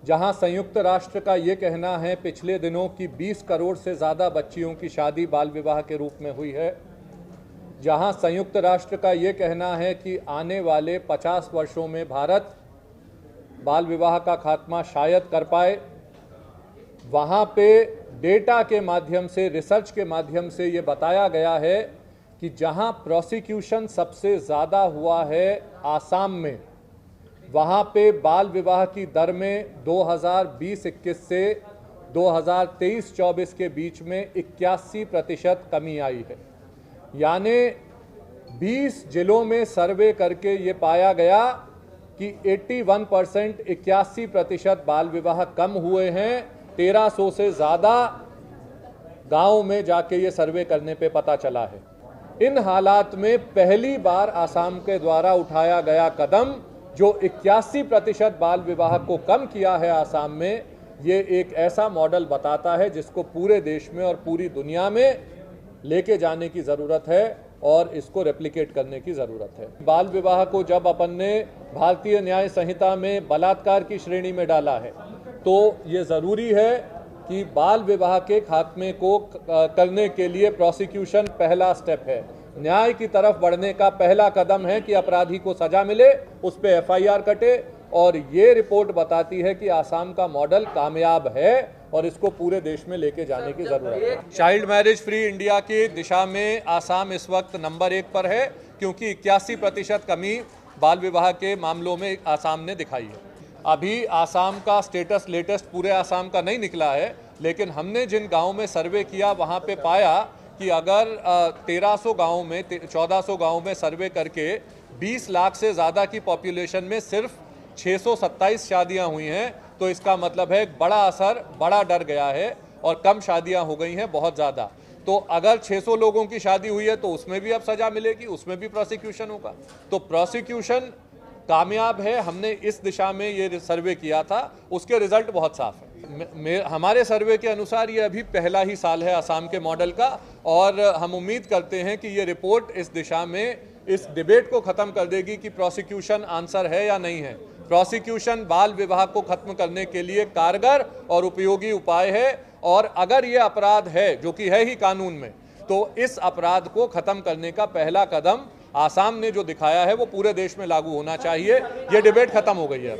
जहां संयुक्त राष्ट्र का ये कहना है पिछले दिनों की 20 करोड़ से ज़्यादा बच्चियों की शादी बाल विवाह के रूप में हुई है, जहां संयुक्त राष्ट्र का ये कहना है कि आने वाले 50 वर्षों में भारत बाल विवाह का खात्मा शायद कर पाए, वहाँ पे डेटा के माध्यम से, रिसर्च के माध्यम से ये बताया गया है कि जहाँ प्रोसिक्यूशन सबसे ज़्यादा हुआ है आसाम में, वहाँ पे बाल विवाह की दर में 2020-21 से 2023-24 के बीच में 81% कमी आई है। यानी 20 जिलों में सर्वे करके ये पाया गया कि 81%, 81% बाल विवाह कम हुए हैं। 1300 से ज़्यादा गाँव में जाके ये सर्वे करने पे पता चला है। इन हालात में पहली बार आसाम के द्वारा उठाया गया कदम जो 81% बाल विवाह को कम किया है आसाम में, ये एक ऐसा मॉडल बताता है जिसको पूरे देश में और पूरी दुनिया में लेके जाने की ज़रूरत है और इसको रेप्लिकेट करने की ज़रूरत है। बाल विवाह को जब अपन ने भारतीय न्याय संहिता में बलात्कार की श्रेणी में डाला है, तो ये ज़रूरी है कि बाल विवाह के खात्मे को करने के लिए प्रोसिक्यूशन पहला स्टेप है, न्याय की तरफ बढ़ने का पहला कदम है कि अपराधी को सजा मिले, उस पर एफआईआर कटे। और ये रिपोर्ट बताती है कि आसाम का मॉडल कामयाब है और इसको पूरे देश में लेके जाने की जरूरत है। चाइल्ड मैरिज फ्री इंडिया की दिशा में आसाम इस वक्त नंबर 1 पर है, क्योंकि 81% कमी बाल विवाह के मामलों में आसाम ने दिखाई है। अभी आसाम का स्टेटस लेटेस्ट पूरे आसाम का नहीं निकला है, लेकिन हमने जिन गाँव में सर्वे किया वहाँ पे पाया कि अगर 1300 गाँव में 1400 गाँव में सर्वे करके 20 लाख से ज़्यादा की पॉपुलेशन में सिर्फ 627 शादियां हुई हैं, तो इसका मतलब है बड़ा असर, बड़ा डर गया है और कम शादियां हो गई हैं बहुत ज़्यादा। तो अगर 600 लोगों की शादी हुई है तो उसमें भी अब सज़ा मिलेगी, उसमें भी प्रोसिक्यूशन होगा। तो प्रोसिक्यूशन कामयाब है। हमने इस दिशा में ये सर्वे किया था, उसके रिजल्ट बहुत साफ है। हमारे सर्वे के अनुसार ये अभी पहला ही साल है आसाम के मॉडल का, और हम उम्मीद करते हैं कि ये रिपोर्ट इस दिशा में इस डिबेट को ख़त्म कर देगी कि प्रोसिक्यूशन आंसर है या नहीं है। प्रोसिक्यूशन बाल विवाह को खत्म करने के लिए कारगर और उपयोगी उपाय है, और अगर ये अपराध है, जो कि है ही कानून में, तो इस अपराध को खत्म करने का पहला कदम आसाम ने जो दिखाया है वो पूरे देश में लागू होना चाहिए। ये डिबेट खत्म हो गई है।